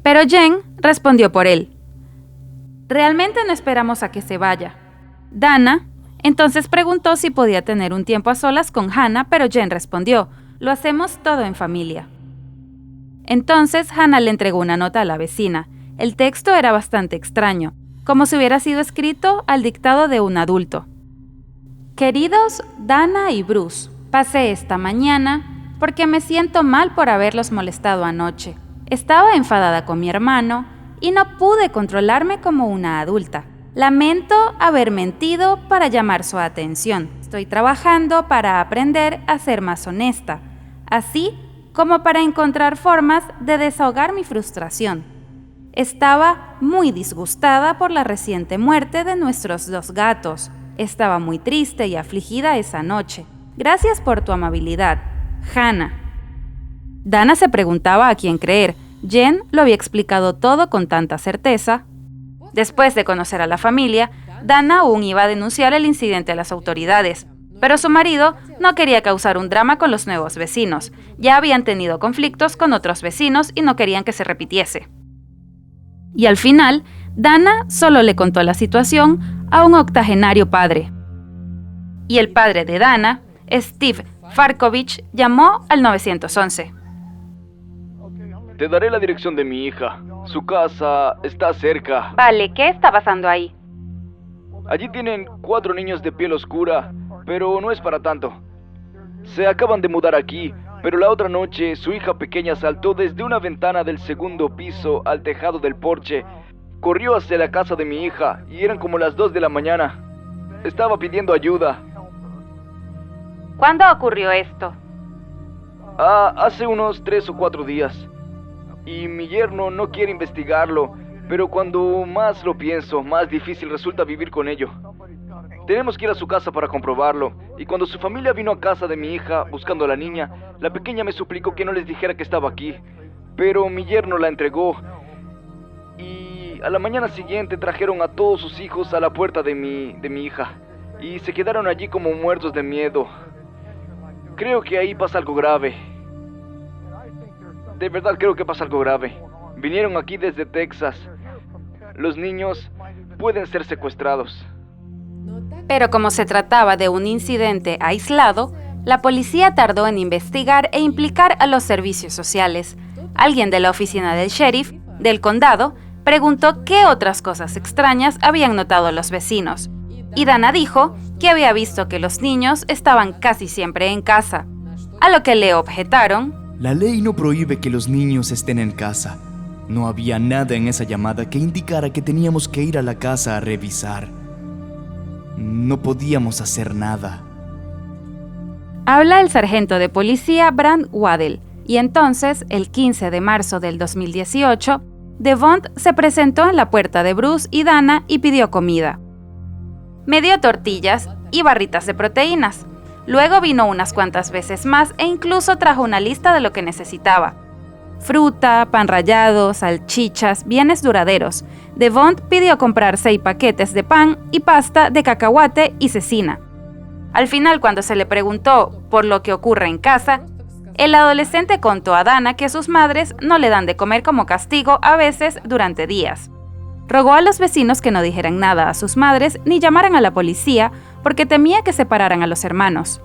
Speaker 1: Pero Jen respondió por él: «Realmente no esperamos a que se vaya». Dana entonces preguntó si podía tener un tiempo a solas con Hannah, pero Jen respondió: «Lo hacemos todo en familia». Entonces Hannah le entregó una nota a la vecina. El texto era bastante extraño, como si hubiera sido escrito al dictado de un adulto. «Queridos Dana y Bruce, pasé esta mañana porque me siento mal por haberlos molestado anoche. Estaba enfadada con mi hermano y no pude controlarme como una adulta. Lamento haber mentido para llamar su atención. Estoy trabajando para aprender a ser más honesta, así como para encontrar formas de desahogar mi frustración. Estaba muy disgustada por la reciente muerte de nuestros 2 gatos. Estaba muy triste y afligida esa noche. Gracias por tu amabilidad, Hannah. Dana se preguntaba a quién creer. Jen lo había explicado todo con tanta certeza. Después de conocer a la familia, Dana aún iba a denunciar el incidente a las autoridades, pero su marido no quería causar un drama con los nuevos vecinos. Ya habían tenido conflictos con otros vecinos y no querían que se repitiese. Y al final, Dana solo le contó la situación a un octogenario padre. Y el padre de Dana, Steve Farkovich, llamó al 911.
Speaker 2: Te daré la dirección de mi hija. Su casa está cerca.
Speaker 1: Vale, ¿qué está pasando ahí?
Speaker 2: Allí tienen 4 niños de piel oscura, pero no es para tanto. Se acaban de mudar aquí, pero la otra noche su hija pequeña saltó desde una ventana del 2º piso al tejado del porche. Corrió hacia la casa de mi hija y eran como las 2 de la mañana. Estaba pidiendo ayuda.
Speaker 1: ¿Cuándo ocurrió esto?
Speaker 2: Hace unos 3 o 4 días. Y mi yerno no quiere investigarlo, pero cuando más lo pienso, más difícil resulta vivir con ello. Tenemos que ir a su casa para comprobarlo, y cuando su familia vino a casa de mi hija buscando a la niña, la pequeña me suplicó que no les dijera que estaba aquí, pero mi yerno la entregó, y a la mañana siguiente trajeron a todos sus hijos a la puerta de mi hija, y se quedaron allí como muertos de miedo. Creo que ahí pasa algo grave. De verdad creo que pasa algo grave. Vinieron aquí desde Texas. Los niños pueden ser secuestrados.
Speaker 1: Pero como se trataba de un incidente aislado, la policía tardó en investigar e implicar a los servicios sociales. Alguien de la oficina del sheriff del condado preguntó qué otras cosas extrañas habían notado los vecinos. Y Dana dijo que había visto que los niños estaban casi siempre en casa, a lo que le objetaron:
Speaker 2: La ley no prohíbe que los niños estén en casa. No había nada en esa llamada que indicara que teníamos que ir a la casa a revisar. No podíamos hacer nada.
Speaker 1: Habla el sargento de policía Brand Waddell, y entonces, el 15 de marzo del 2018, Devont se presentó en la puerta de Bruce y Dana y pidió comida. Me dio tortillas y barritas de proteínas. Luego vino unas cuantas veces más e incluso trajo una lista de lo que necesitaba. Fruta, pan rallado, salchichas, bienes duraderos. Devont pidió comprar 6 paquetes de pan y pasta de cacahuate y cecina. Al final, cuando se le preguntó por lo que ocurre en casa, el adolescente contó a Dana que sus madres no le dan de comer como castigo a veces durante días. Rogó a los vecinos que no dijeran nada a sus madres ni llamaran a la policía porque temía que separaran a los hermanos.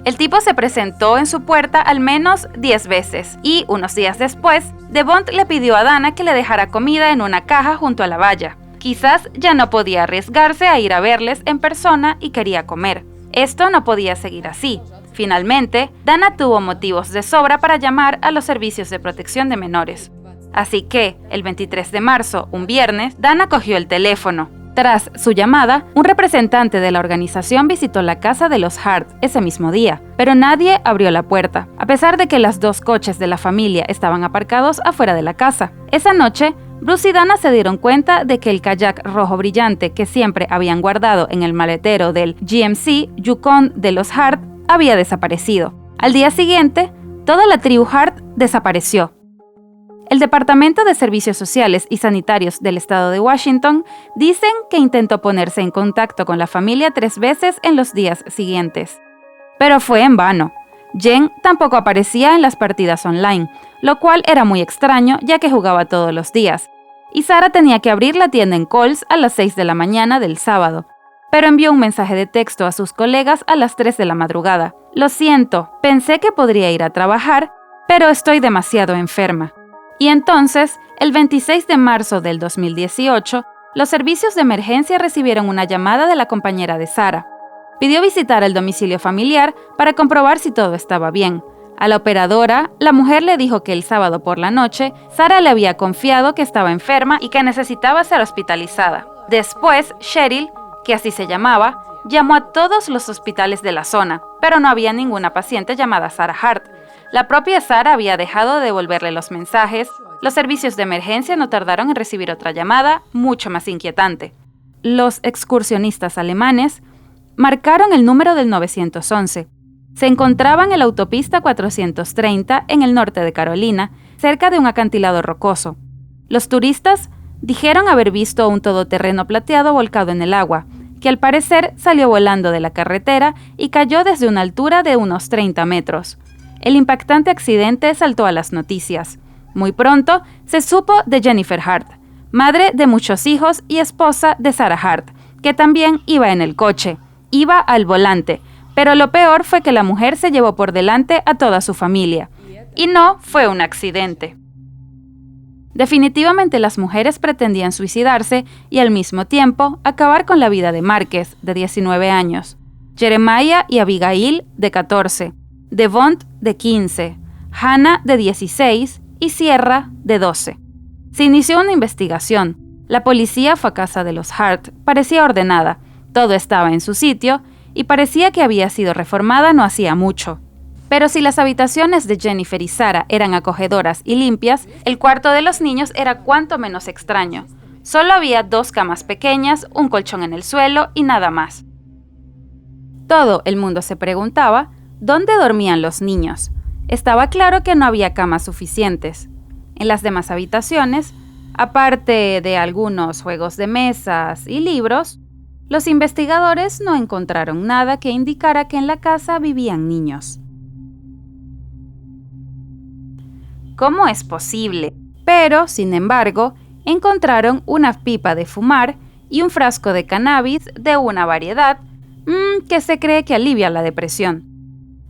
Speaker 1: El tipo se presentó en su puerta al menos 10 veces y, unos días después, Devont le pidió a Dana que le dejara comida en una caja junto a la valla. Quizás ya no podía arriesgarse a ir a verles en persona y quería comer. Esto no podía seguir así. Finalmente, Dana tuvo motivos de sobra para llamar a los servicios de protección de menores. Así que, el 23 de marzo, un viernes, Dana cogió el teléfono. Tras su llamada, un representante de la organización visitó la casa de los Hart ese mismo día, pero nadie abrió la puerta, a pesar de que los 2 coches de la familia estaban aparcados afuera de la casa. Esa noche, Bruce y Dana se dieron cuenta de que el kayak rojo brillante que siempre habían guardado en el maletero del GMC Yukon de los Hart había desaparecido. Al día siguiente, toda la tribu Hart desapareció. El Departamento de Servicios Sociales y Sanitarios del Estado de Washington dicen que intentó ponerse en contacto con la familia 3 veces en los días siguientes. Pero fue en vano. Jen tampoco aparecía en las partidas online, lo cual era muy extraño ya que jugaba todos los días. Y Sarah tenía que abrir la tienda en Kohl's a las 6 de la mañana del sábado, pero envió un mensaje de texto a sus colegas a las 3 de la madrugada. Lo siento, pensé que podría ir a trabajar, pero estoy demasiado enferma. Y entonces, el 26 de marzo del 2018, los servicios de emergencia recibieron una llamada de la compañera de Sarah. Pidió visitar el domicilio familiar para comprobar si todo estaba bien. A la operadora, la mujer le dijo que el sábado por la noche, Sarah le había confiado que estaba enferma y que necesitaba ser hospitalizada. Después, Cheryl, que así se llamaba, llamó a todos los hospitales de la zona, pero no había ninguna paciente llamada Sarah Hart. La propia Sarah había dejado de devolverle los mensajes. Los servicios de emergencia no tardaron en recibir otra llamada, mucho más inquietante. Los excursionistas alemanes marcaron el número del 911. Se encontraban en la autopista 430 en el norte de Carolina, cerca de un acantilado rocoso. Los turistas dijeron haber visto un todoterreno plateado volcado en el agua, que al parecer salió volando de la carretera y cayó desde una altura de unos 30 metros. El impactante accidente saltó a las noticias. Muy pronto se supo de Jennifer Hart, madre de muchos hijos y esposa de Sarah Hart, que también iba en el coche, iba al volante, pero lo peor fue que la mujer se llevó por delante a toda su familia. Y no fue un accidente. Definitivamente las mujeres pretendían suicidarse y al mismo tiempo acabar con la vida de Márquez, de 19 años, Jeremiah y Abigail, de 14, Devont, de 15, Hannah, de 16 y Sierra, de 12. Se inició una investigación. La policía fue a casa de los Hart. Parecía ordenada, todo estaba en su sitio y parecía que había sido reformada no hacía mucho. Pero si las habitaciones de Jennifer y Sarah eran acogedoras y limpias, el cuarto de los niños era cuanto menos extraño. Solo había 2 camas pequeñas, un colchón en el suelo y nada más. Todo el mundo se preguntaba, ¿dónde dormían los niños? Estaba claro que no había camas suficientes. En las demás habitaciones, aparte de algunos juegos de mesas y libros, los investigadores no encontraron nada que indicara que en la casa vivían niños. ¿Cómo es posible? Pero, sin embargo, encontraron una pipa de fumar y un frasco de cannabis de una variedad que se cree que alivia la depresión.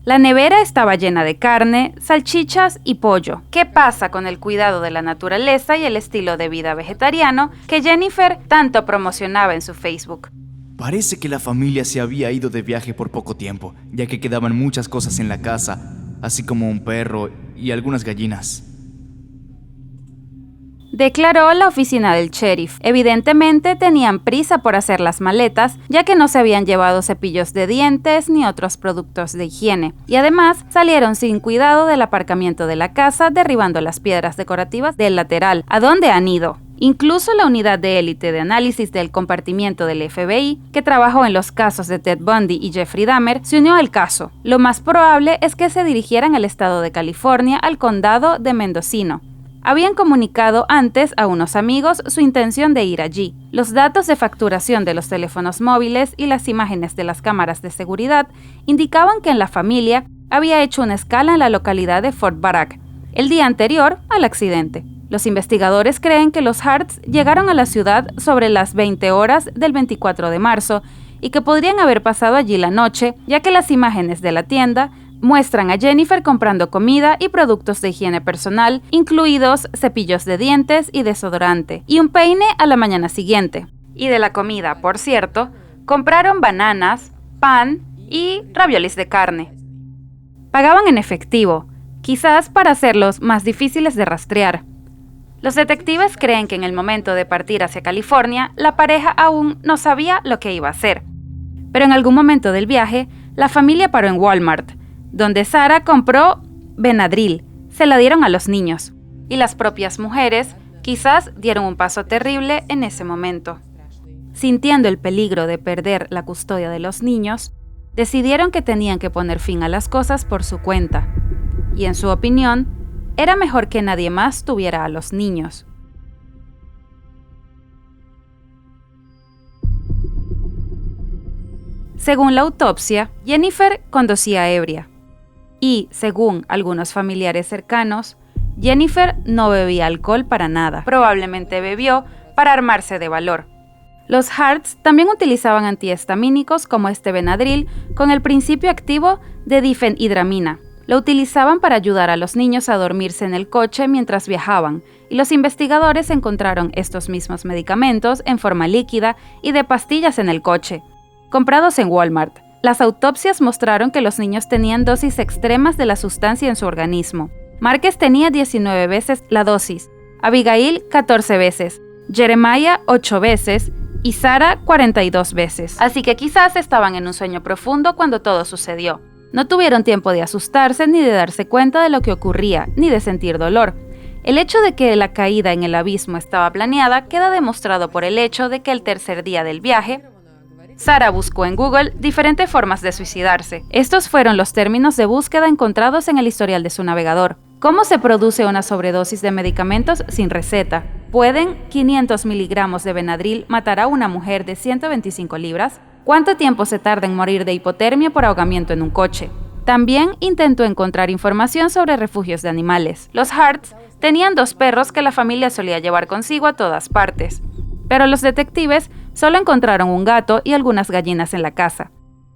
Speaker 1: La nevera estaba llena de carne, salchichas y pollo. ¿Qué pasa con el cuidado de la naturaleza y el estilo de vida vegetariano que Jennifer tanto promocionaba en su Facebook?
Speaker 2: Parece que la familia se había ido de viaje por poco tiempo, ya que quedaban muchas cosas en la casa, así como un perro y algunas gallinas.
Speaker 1: Declaró la oficina del sheriff. Evidentemente tenían prisa por hacer las maletas, ya que no se habían llevado cepillos de dientes ni otros productos de higiene. Y además salieron sin cuidado del aparcamiento de la casa, derribando las piedras decorativas del lateral, a donde han ido. Incluso la unidad de élite de análisis del compartimiento del FBI, que trabajó en los casos de Ted Bundy y Jeffrey Dahmer, se unió al caso. Lo más probable es que se dirigieran al estado de California, al condado de Mendocino. Habían comunicado antes a unos amigos su intención de ir allí. Los datos de facturación de los teléfonos móviles y las imágenes de las cámaras de seguridad indicaban que la familia había hecho una escala en la localidad de Fort Bragg, el día anterior al accidente. Los investigadores creen que los Harts llegaron a la ciudad sobre las 20 horas del 24 de marzo y que podrían haber pasado allí la noche, ya que las imágenes de la tienda muestran a Jennifer comprando comida y productos de higiene personal, incluidos cepillos de dientes y desodorante, y un peine a la mañana siguiente. Y de la comida, por cierto, compraron bananas, pan y raviolis de carne. Pagaban en efectivo, quizás para hacerlos más difíciles de rastrear. Los detectives creen que en el momento de partir hacia California, la pareja aún no sabía lo que iba a hacer. Pero en algún momento del viaje, la familia paró en Walmart, donde Sarah compró Benadryl. Se la dieron a los niños. Y las propias mujeres quizás dieron un paso terrible en ese momento. Sintiendo el peligro de perder la custodia de los niños, decidieron que tenían que poner fin a las cosas por su cuenta. Y en su opinión, era mejor que nadie más tuviera a los niños. Según la autopsia, Jennifer conducía ebria. Y, según algunos familiares cercanos, Jennifer no bebía alcohol para nada. Probablemente bebió para armarse de valor. Los Harts también utilizaban antihistamínicos como este Benadryl con el principio activo de difenhidramina. Lo utilizaban para ayudar a los niños a dormirse en el coche mientras viajaban, y los investigadores encontraron estos mismos medicamentos en forma líquida y de pastillas en el coche, comprados en Walmart. las autopsias mostraron que los niños tenían dosis extremas de la sustancia en su organismo. Márquez tenía 19 veces la dosis, Abigail 14 veces, Jeremiah 8 veces y Sarah 42 veces. Así que quizás estaban en un sueño profundo cuando todo sucedió. No tuvieron tiempo de asustarse ni de darse cuenta de lo que ocurría, ni de sentir dolor. El hecho de que la caída en el abismo estaba planeada queda demostrado por el hecho de que el tercer día del viaje, Sarah buscó en Google diferentes formas de suicidarse. Estos fueron los términos de búsqueda encontrados en el historial de su navegador. ¿Cómo se produce una sobredosis de medicamentos sin receta? ¿Pueden 500 miligramos de Benadryl matar a una mujer de 125 libras? ¿Cuánto tiempo se tarda en morir de hipotermia por ahogamiento en un coche? También intentó encontrar información sobre refugios de animales. Los Harts tenían 2 perros que la familia solía llevar consigo a todas partes, pero los detectives solo encontraron un gato y algunas gallinas en la casa.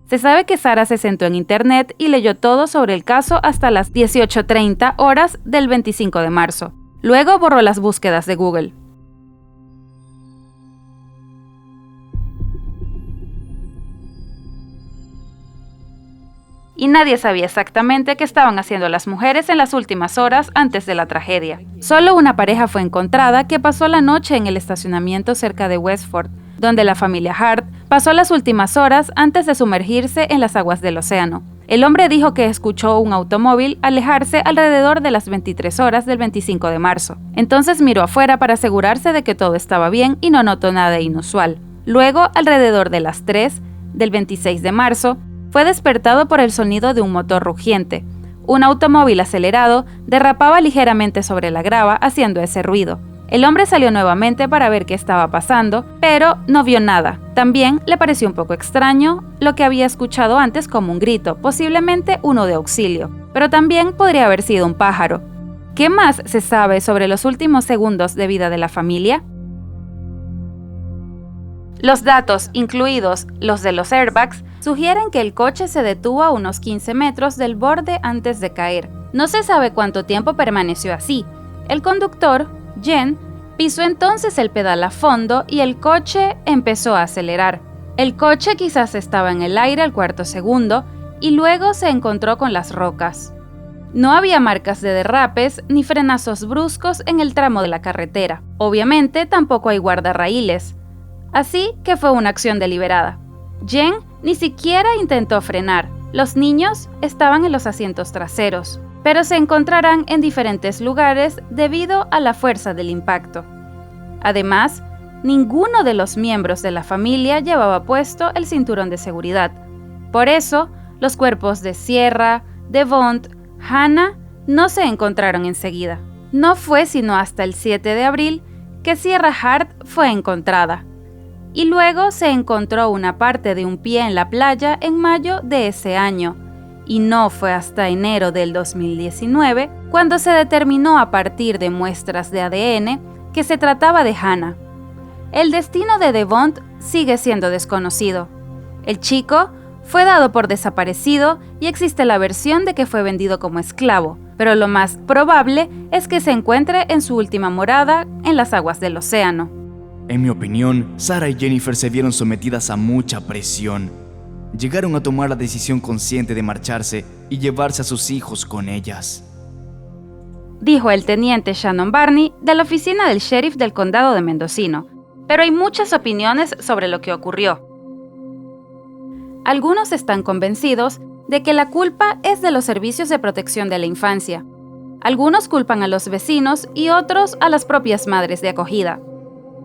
Speaker 1: Se sabe que Sarah se sentó en internet y leyó todo sobre el caso hasta las 18:30 horas del 25 de marzo. Luego borró las búsquedas de Google. Y nadie sabía exactamente qué estaban haciendo las mujeres en las últimas horas antes de la tragedia. Solo una pareja fue encontrada que pasó la noche en el estacionamiento cerca de Westford, donde la familia Hart pasó las últimas horas antes de sumergirse en las aguas del océano. El hombre dijo que escuchó un automóvil alejarse alrededor de las 23 horas del 25 de marzo. Entonces miró afuera para asegurarse de que todo estaba bien y no notó nada inusual. Luego, alrededor de las 3 del 26 de marzo, fue despertado por el sonido de un motor rugiente. Un automóvil acelerado derrapaba ligeramente sobre la grava haciendo ese ruido. El hombre salió nuevamente para ver qué estaba pasando, pero no vio nada. También le pareció un poco extraño lo que había escuchado antes como un grito, posiblemente uno de auxilio, pero también podría haber sido un pájaro. ¿Qué más se sabe sobre los últimos segundos de vida de la familia? Los datos, incluidos los de los airbags, sugieren que el coche se detuvo a unos 15 metros del borde antes de caer. No se sabe cuánto tiempo permaneció así. El conductor, Jen, pisó entonces el pedal a fondo y el coche empezó a acelerar. El coche quizás estaba en el aire al cuarto segundo y luego se encontró con las rocas. No había marcas de derrapes ni frenazos bruscos en el tramo de la carretera. Obviamente tampoco hay guardarraíles. Así que fue una acción deliberada. Jen ni siquiera intentó frenar. Los niños estaban en los asientos traseros, pero se encontrarán en diferentes lugares debido a la fuerza del impacto. Además, ninguno de los miembros de la familia llevaba puesto el cinturón de seguridad. Por eso, los cuerpos de Sierra, Devont, Hannah no se encontraron enseguida. No fue sino hasta el 7 de abril que Sierra Hart fue encontrada. Y luego se encontró una parte de un pie en la playa en mayo de ese año, y no fue hasta enero del 2019 cuando se determinó a partir de muestras de ADN que se trataba de Hannah. El destino de Devont sigue siendo desconocido. El chico fue dado por desaparecido y existe la versión de que fue vendido como esclavo, pero lo más probable es que se encuentre en su última morada en las aguas del océano.
Speaker 2: En mi opinión, Sarah y Jennifer se vieron sometidas a mucha presión. Llegaron a tomar la decisión consciente de marcharse y llevarse a sus hijos con ellas,
Speaker 1: dijo el teniente Shannon Barney de la oficina del sheriff del condado de Mendocino. Pero hay muchas opiniones sobre lo que ocurrió. Algunos están convencidos de que la culpa es de los servicios de protección de la infancia. Algunos culpan a los vecinos y otros a las propias madres de acogida.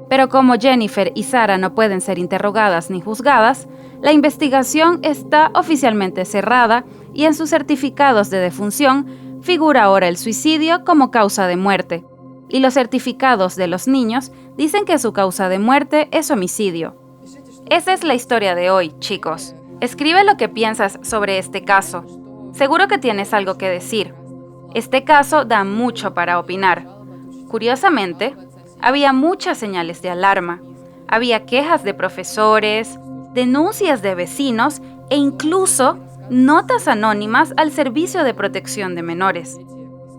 Speaker 1: Pero como Jennifer y Sarah no pueden ser interrogadas ni juzgadas, la investigación está oficialmente cerrada y en sus certificados de defunción figura ahora el suicidio como causa de muerte. Y los certificados de los niños dicen que su causa de muerte es homicidio. Esa es la historia de hoy, chicos. Escribe lo que piensas sobre este caso. Seguro que tienes algo que decir. Este caso da mucho para opinar. Curiosamente, había muchas señales de alarma. Había quejas de profesores, denuncias de vecinos e incluso notas anónimas al Servicio de Protección de Menores.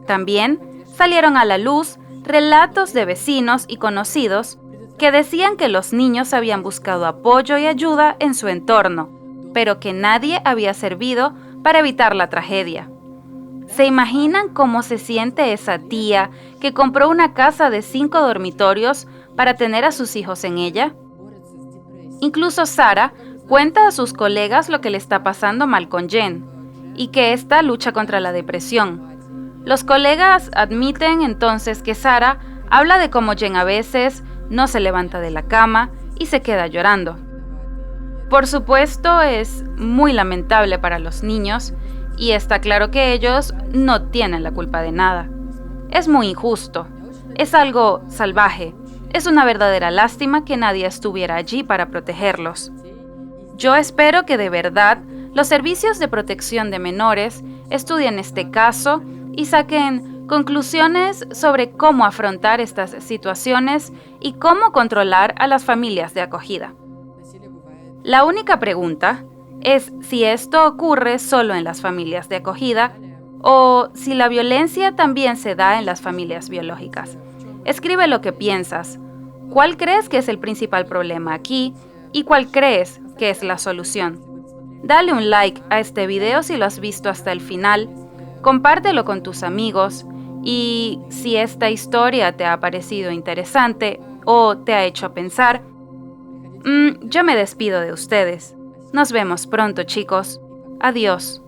Speaker 1: También salieron a la luz relatos de vecinos y conocidos que decían que los niños habían buscado apoyo y ayuda en su entorno, pero que nadie había servido para evitar la tragedia. ¿Se imaginan cómo se siente esa tía que compró una casa de 5 dormitorios para tener a sus hijos en ella? Incluso Sarah cuenta a sus colegas lo que le está pasando mal con Jen y que ésta lucha contra la depresión. Los colegas admiten entonces que Sarah habla de cómo Jen a veces no se levanta de la cama y se queda llorando. Por supuesto, es muy lamentable para los niños y está claro que ellos no tienen la culpa de nada. Es muy injusto, es algo salvaje, es una verdadera lástima que nadie estuviera allí para protegerlos. Yo espero que de verdad los servicios de protección de menores estudien este caso y saquen conclusiones sobre cómo afrontar estas situaciones y cómo controlar a las familias de acogida. La única pregunta es si esto ocurre solo en las familias de acogida o si la violencia también se da en las familias biológicas. Escribe lo que piensas. ¿Cuál crees que es el principal problema aquí y cuál crees que es la solución? Dale un like a este video si lo has visto hasta el final, compártelo con tus amigos y si esta historia te ha parecido interesante o te ha hecho pensar, yo me despido de ustedes. Nos vemos pronto, chicos. Adiós.